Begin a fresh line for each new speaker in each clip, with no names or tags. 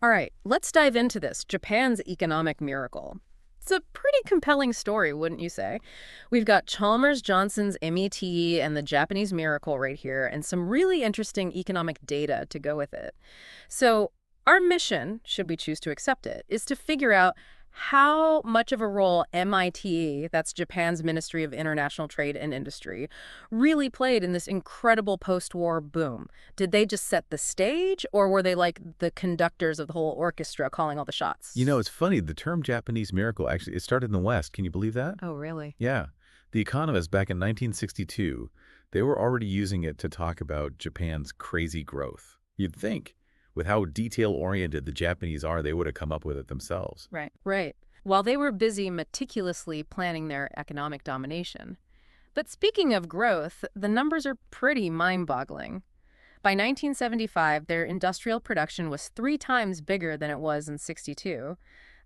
All right, let's dive into this, Japan's economic miracle. It's a pretty compelling story, wouldn't you say? We've got Chalmers Johnson's MITI and the Japanese miracle right here, and some really interesting economic data to go with it. So, our mission, should we choose to accept it, is to figure out how much of a role MIT, that's Japan's Ministry of International Trade and Industry, really played in this incredible post-war boom. Did they just set the stage, or were they like the conductors of the whole orchestra calling all the shots?
You know, it's funny, the term Japanese miracle actually, it started in the West. Can you believe that?
Oh, really?
Yeah. The Economist back in 1962, they were already using it to talk about Japan's crazy growth. You'd think, with how detail-oriented the Japanese are, they would have come up with it themselves.
Right. Right. While they were busy meticulously planning their economic domination. But speaking of growth, the numbers are pretty mind-boggling. By 1975, their industrial production was 3 times bigger than it was in '62.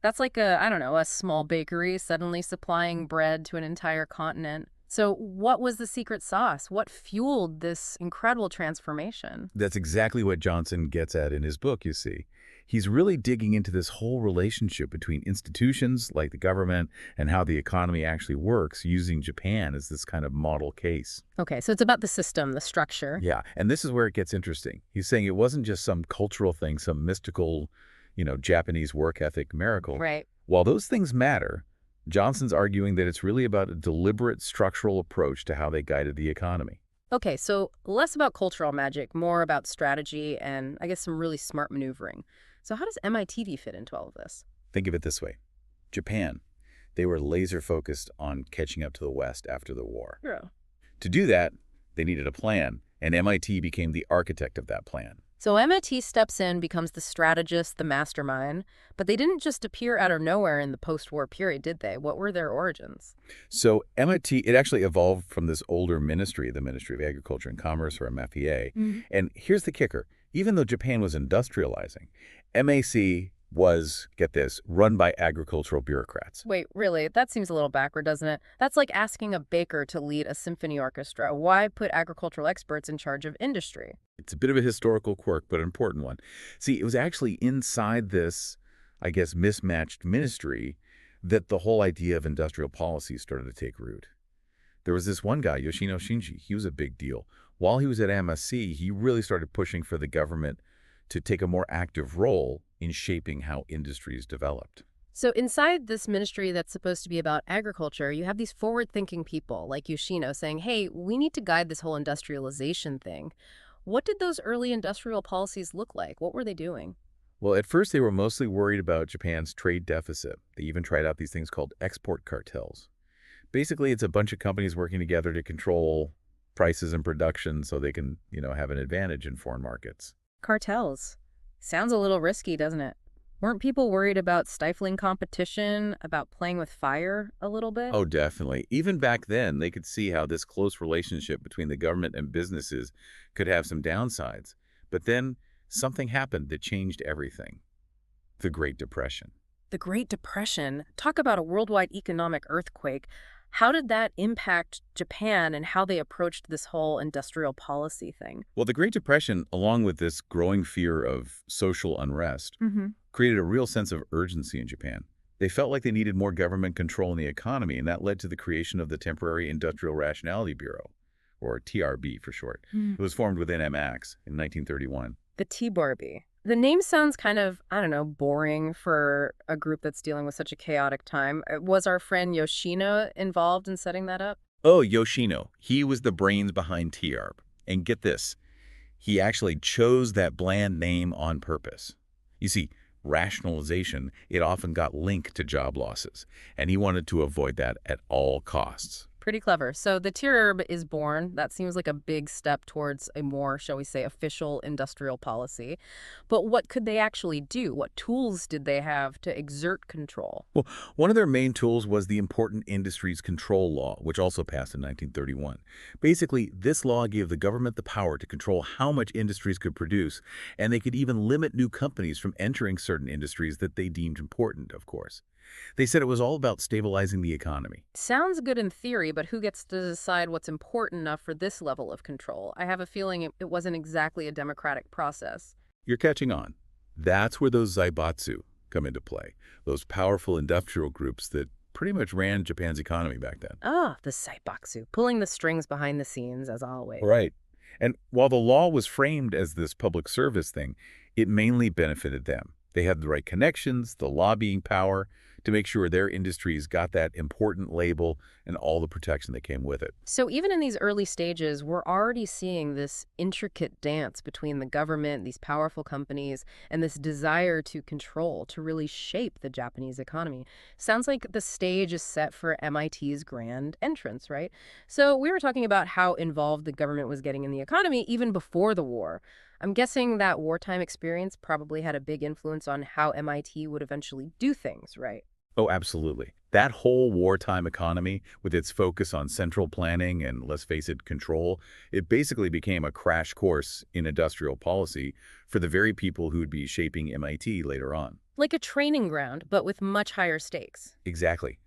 That's like I don't know, a small bakery suddenly supplying bread to an entire continent. So what was the secret sauce? What fueled this incredible transformation?
That's exactly what Johnson gets at in his book, you see. He's really digging into this whole relationship between institutions like the government and how the economy actually works, using Japan as this kind of model case.
Okay, so it's about the system, the structure.
Yeah, and this is where it gets interesting. He's saying it wasn't just some cultural thing, some mystical, Japanese work ethic miracle.
Right.
While those things matter, Johnson's arguing that it's really about a deliberate structural approach to how they guided the economy.
Okay, so less about cultural magic, more about strategy and I guess some really smart maneuvering. So how does MIT fit into all of this?
Think of it this way. Japan, they were laser focused on catching up to the West after the war.
Yeah.
To do that, they needed a plan, and MIT became the architect of that plan.
So MIT steps in, becomes the strategist, the mastermind, but they didn't just appear out of nowhere in the post-war period, did they? What were their origins?
So MIT, it actually evolved from this older ministry, the Ministry of Agriculture and Commerce, or MEFIA. And here's the kicker. Even though Japan was industrializing, MAC was, get this, run by agricultural bureaucrats.
Wait, really? That seems a little backward, doesn't it? That's like asking a baker to lead a symphony orchestra. Why put agricultural experts in charge of industry?
It's a bit of a historical quirk, but an important one. See, it was actually inside this, I guess, mismatched ministry that the whole idea of industrial policy started to take root. There was this one guy, Yoshino Shinji. He was a big deal. While he was at MSC, he really started pushing for the government to take a more active role in shaping how industries developed.
So inside this ministry that's supposed to be about agriculture, you have these forward-thinking people like Yoshino saying, hey, we need to guide this whole industrialization thing. What did those early industrial policies look like? What were they doing?
Well, at first they were mostly worried about Japan's trade deficit. They even tried out these things called export cartels. Basically, it's a bunch of companies working together to control prices and production so they can, have an advantage in foreign markets.
Cartels. Sounds a little risky, doesn't it? Weren't people worried about stifling competition, about playing with fire a little bit?
Oh, definitely. Even back then, they could see how this close relationship between the government and businesses could have some downsides. But then something happened that changed everything. The Great Depression.
The Great Depression. Talk about a worldwide economic earthquake. How did that impact Japan and how they approached this whole industrial policy thing?
Well, the Great Depression, along with this growing fear of social unrest, created a real sense of urgency in Japan. They felt like they needed more government control in the economy, and that led to the creation of the Temporary Industrial Rationality Bureau, or TRB for short. It was formed within MAX in 1931.
The TBRB. The name sounds kind of, I don't know, boring for a group that's dealing with such a chaotic time. Was our friend Yoshino involved in setting that up?
Oh, Yoshino. He was the brains behind TRB. And get this, he actually chose that bland name on purpose. You see, rationalization, it often got linked to job losses, and he wanted to avoid that at all costs.
Pretty clever. So the TIRB is born. That seems like a big step towards a more, shall we say, official industrial policy. But what could they actually do? What tools did they have to exert control?
Well, one of their main tools was the Important Industries Control Law, which also passed in 1931. Basically, this law gave the government the power to control how much industries could produce, and they could even limit new companies from entering certain industries that they deemed important, of course. They said it was all about stabilizing the economy.
Sounds good in theory, but who gets to decide what's important enough for this level of control? I have a feeling it wasn't exactly a democratic process.
You're catching on. That's where those zaibatsu come into play, those powerful industrial groups that pretty much ran Japan's economy back then.
Ah, the saibaksu, pulling the strings behind the scenes, as always.
Right. And while the law was framed as this public service thing, it mainly benefited them. They had the right connections, the lobbying power to make sure their industries got that important label and all the protection that came with it.
So even in these early stages, we're already seeing this intricate dance between the government, these powerful companies, and this desire to control, to really shape the Japanese economy. Sounds like the stage is set for MIT's grand entrance, right? So we were talking about how involved the government was getting in the economy even before the war. I'm guessing that wartime experience probably had a big influence on how MIT would eventually do things, right?
Oh, absolutely. That whole wartime economy, with its focus on central planning and, let's face it, control, it basically became a crash course in industrial policy for the very people who would be shaping MIT later on.
Like a training ground, but with much higher stakes.
Exactly.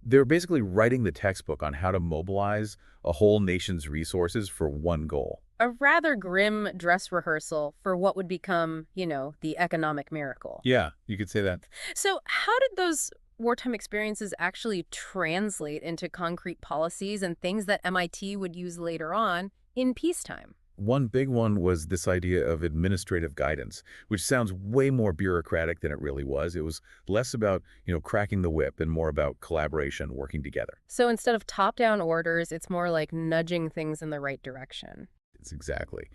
They're basically writing the textbook on how to mobilize a whole nation's resources for one goal.
A rather grim dress rehearsal for what would become, the economic miracle.
Yeah, you could say that.
So, how did those wartime experiences actually translate into concrete policies and things that MIT would use later on in peacetime?
One big one was this idea of administrative guidance, which sounds way more bureaucratic than it really was. It was less about, cracking the whip and more about collaboration, working together.
So, instead of top down orders, it's more like nudging things in the right direction.
It's exactly.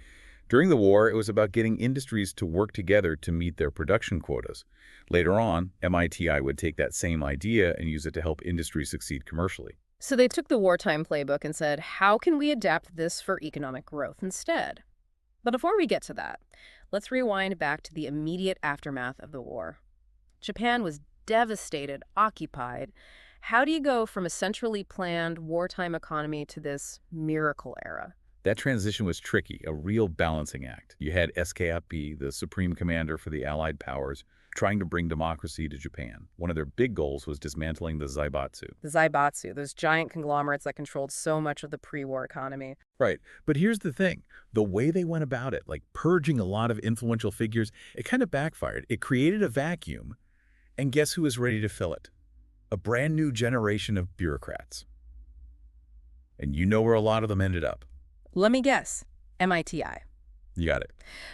During the war, it was about getting industries to work together to meet their production quotas. Later on, MITI would take that same idea and use it to help industries succeed commercially.
So, they took the wartime playbook and said, how can we adapt this for economic growth instead? But before we get to that, let's rewind back to the immediate aftermath of the war. Japan was devastated, occupied. How do you go from a centrally planned wartime economy to this miracle era?
That transition was tricky, a real balancing act. You had SKFB, the supreme commander for the Allied powers, trying to bring democracy to Japan. One of their big goals was dismantling the zaibatsu.
The zaibatsu, those giant conglomerates that controlled so much of the pre-war economy.
Right. But here's the thing. The way they went about it, like purging a lot of influential figures, it kind of backfired. It created a vacuum. And guess who was ready to fill it? A brand new generation of bureaucrats. And you know where a lot of them ended up.
Let me guess. MITI.
You got it.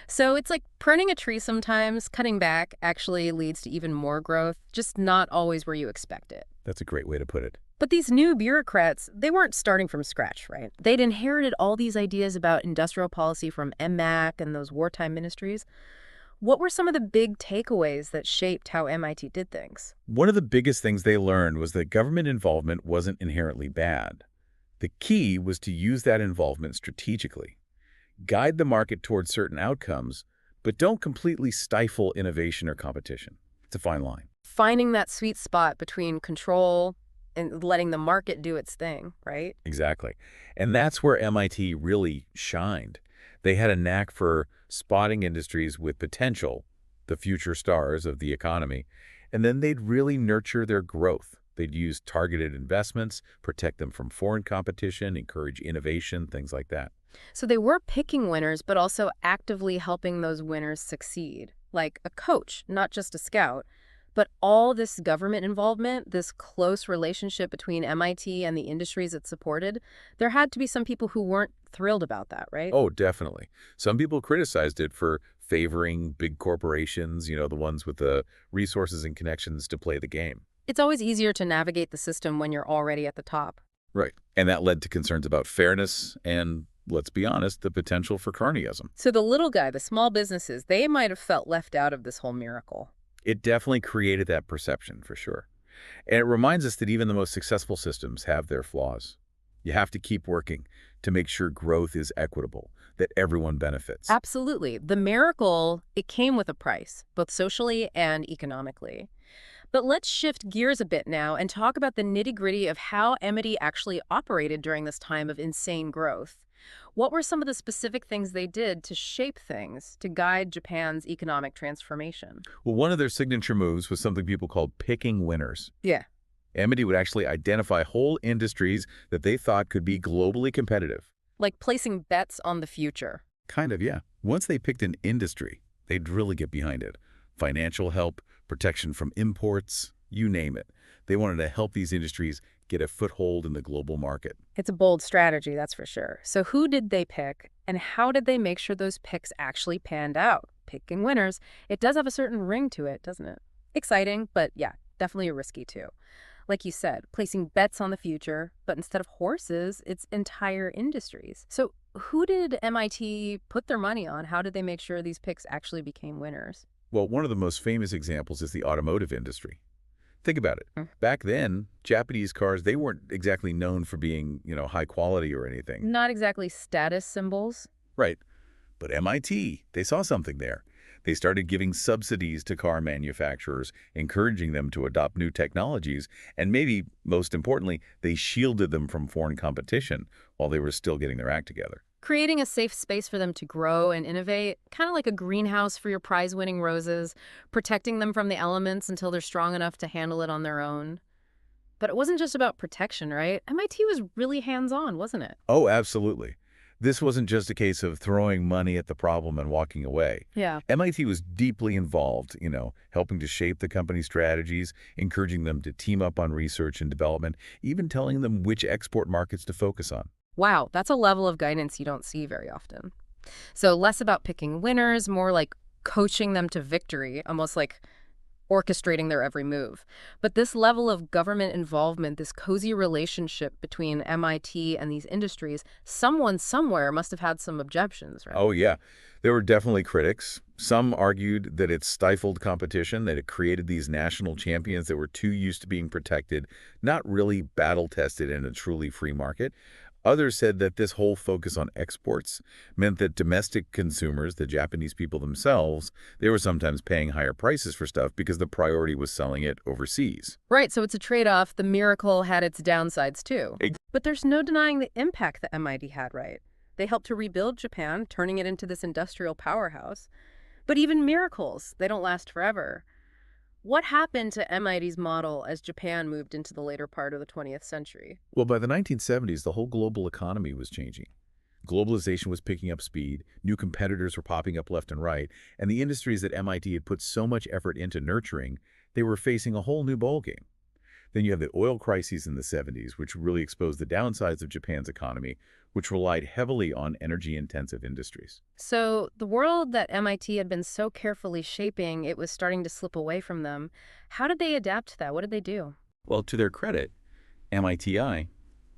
So it's like pruning a tree sometimes, cutting back actually leads to even more growth, just not always where you expect it.
That's a great way to put it.
But these new bureaucrats, they weren't starting from scratch, right? They'd inherited all these ideas about industrial policy from MAC and those wartime ministries. What were some of the big takeaways that shaped how MIT did things?
One of the biggest things they learned was that government involvement wasn't inherently bad. The key was to use that involvement strategically. Guide the market towards certain outcomes, but don't completely stifle innovation or competition. It's a fine line.
Finding that sweet spot between control and letting the market do its thing, right?
Exactly. And that's where MIT really shined. They had a knack for spotting industries with potential, the future stars of the economy, and then they'd really nurture their growth. They'd use targeted investments, protect them from foreign competition, encourage innovation, things like that.
So they were picking winners, but also actively helping those winners succeed, like a coach, not just a scout. But all this government involvement, this close relationship between MIT and the industries it supported, there had to be some people who weren't thrilled about that, right?
Oh, definitely. Some people criticized it for favoring big corporations, the ones with the resources and connections to play the game.
It's always easier to navigate the system when you're already at the top.
Right. And that led to concerns about fairness and, let's be honest, the potential for cronyism.
So the little guy, the small businesses, they might have felt left out of this whole miracle.
It definitely created that perception, for sure. And it reminds us that even the most successful systems have their flaws. You have to keep working to make sure growth is equitable, that everyone benefits.
Absolutely. The miracle, it came with a price, both socially and economically. But let's shift gears a bit now and talk about the nitty-gritty of how MITI actually operated during this time of insane growth. What were some of the specific things they did to shape things, to guide Japan's economic transformation?
Well, one of their signature moves was something people called picking winners.
Yeah.
MITI would actually identify whole industries that they thought could be globally competitive.
Like placing bets on the future.
Kind of, yeah. Once they picked an industry, they'd really get behind it. financial help, protection from imports, you name it. They wanted to help these industries get a foothold in the global market.
It's a bold strategy, that's for sure. So who did they pick, and how did they make sure those picks actually panned out? Picking winners, it does have a certain ring to it, doesn't it? Exciting, but yeah, definitely risky too. Like you said, placing bets on the future, but instead of horses, it's entire industries. So who did MIT put their money on? How did they make sure these picks actually became winners?
Well, one of the most famous examples is the automotive industry. Think about it.
Mm.
Back then, Japanese cars, they weren't exactly known for being, high quality or anything.
Not exactly status symbols.
Right. But MIT, they saw something there. They started giving subsidies to car manufacturers, encouraging them to adopt new technologies, and maybe, most importantly, they shielded them from foreign competition while they were still getting their act together.
Creating a safe space for them to grow and innovate, kind of like a greenhouse for your prize-winning roses, protecting them from the elements until they're strong enough to handle it on their own. But it wasn't just about protection, right? MIT was really hands-on, wasn't it?
Oh, absolutely. This wasn't just a case of throwing money at the problem and walking away.
Yeah.
MIT was deeply involved, helping to shape the company's strategies, encouraging them to team up on research and development, even telling them which export markets to focus on.
Wow, that's a level of guidance you don't see very often. So less about picking winners, more like coaching them to victory, almost like orchestrating their every move. But this level of government involvement, this cozy relationship between MIT and these industries, someone somewhere must have had some objections, right?
Oh, yeah. There were definitely critics. Some argued that it stifled competition, that it created these national champions that were too used to being protected, not really battle-tested in a truly free market. Others said that this whole focus on exports meant that domestic consumers, the Japanese people themselves, they were sometimes paying higher prices for stuff because the priority was selling it overseas.
Right, so it's a trade-off. The miracle had its downsides too.
Ex-
But there's no denying the impact that MIT had, right? They helped to rebuild Japan, turning it into this industrial powerhouse. But even miracles, they don't last forever. What happened to MIT's model as Japan moved into the later part of the 20th century?
Well, by the 1970s, the whole global economy was changing. Globalization was picking up speed, new competitors were popping up left and right, and the industries that MIT had put so much effort into nurturing, they were facing a whole new ballgame. Then you have the oil crises in the 70s, which really exposed the downsides of Japan's economy, which relied heavily on energy-intensive industries.
So the world that MIT had been so carefully shaping, it was starting to slip away from them. How did they adapt to that? What did they do?
Well, to their credit, MITI,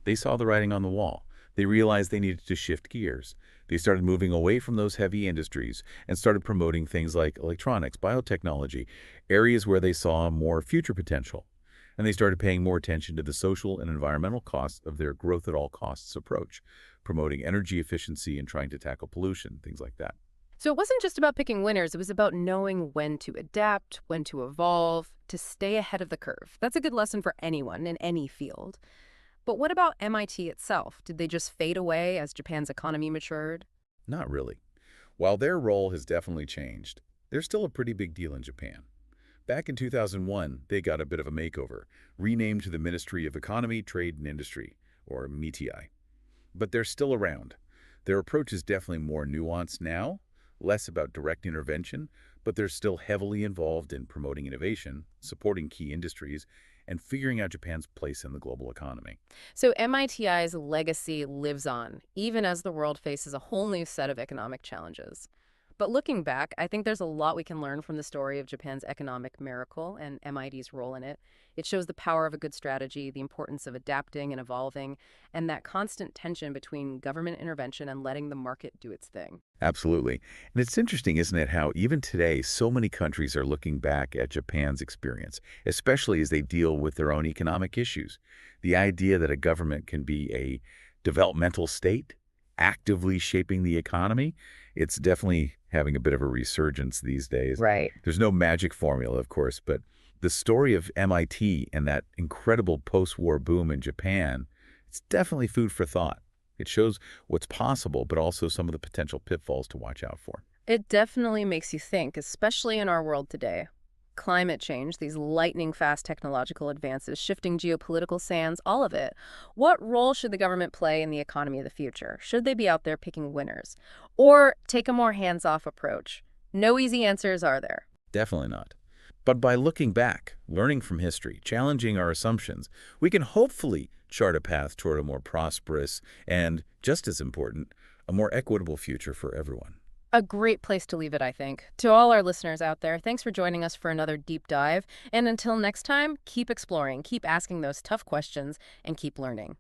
they saw the writing on the wall. They realized they needed to shift gears. They started moving away from those heavy industries and started promoting things like electronics, biotechnology, areas where they saw more future potential. And they started paying more attention to the social and environmental costs of their growth at all costs approach, promoting energy efficiency and trying to tackle pollution, things like that.
So it wasn't just about picking winners, it was about knowing when to adapt, when to evolve, to stay ahead of the curve. That's a good lesson for anyone in any field. But what about MIT itself? Did they just fade away as Japan's economy matured?
Not really. While their role has definitely changed, they're still a pretty big deal in Japan. Back in 2001, they got a bit of a makeover, renamed to the Ministry of Economy, Trade and Industry, or MITI. But they're still around. Their approach is definitely more nuanced now, less about direct intervention, but they're still heavily involved in promoting innovation, supporting key industries, and figuring out Japan's place in the global economy.
So MITI's legacy lives on, even as the world faces a whole new set of economic challenges. But looking back, I think there's a lot we can learn from the story of Japan's economic miracle and MIT's role in it. It shows the power of a good strategy, the importance of adapting and evolving, and that constant tension between government intervention and letting the market do its thing.
Absolutely. And it's interesting, isn't it, how even today so many countries are looking back at Japan's experience, especially as they deal with their own economic issues. The idea that a government can be a developmental state, actively shaping the economy, it's definitely having a bit of a resurgence these days.
Right.
There's no magic formula, of course, but the story of MIT and that incredible post-war boom in Japan, it's definitely food for thought. It shows what's possible, but also some of the potential pitfalls to watch out for.
It definitely makes you think, especially in our world today. Climate change, these lightning-fast technological advances, shifting geopolitical sands, all of it. What role should the government play in the economy of the future? Should they be out there picking winners? Or take a more hands-off approach? No easy answers, are there?
Definitely not. But by looking back, learning from history, challenging our assumptions, we can hopefully chart a path toward a more prosperous and, just as important, a more equitable future for everyone.
A great place to leave it, I think. To all our listeners out there, thanks for joining us for another deep dive. And until next time, keep exploring, keep asking those tough questions, and keep learning.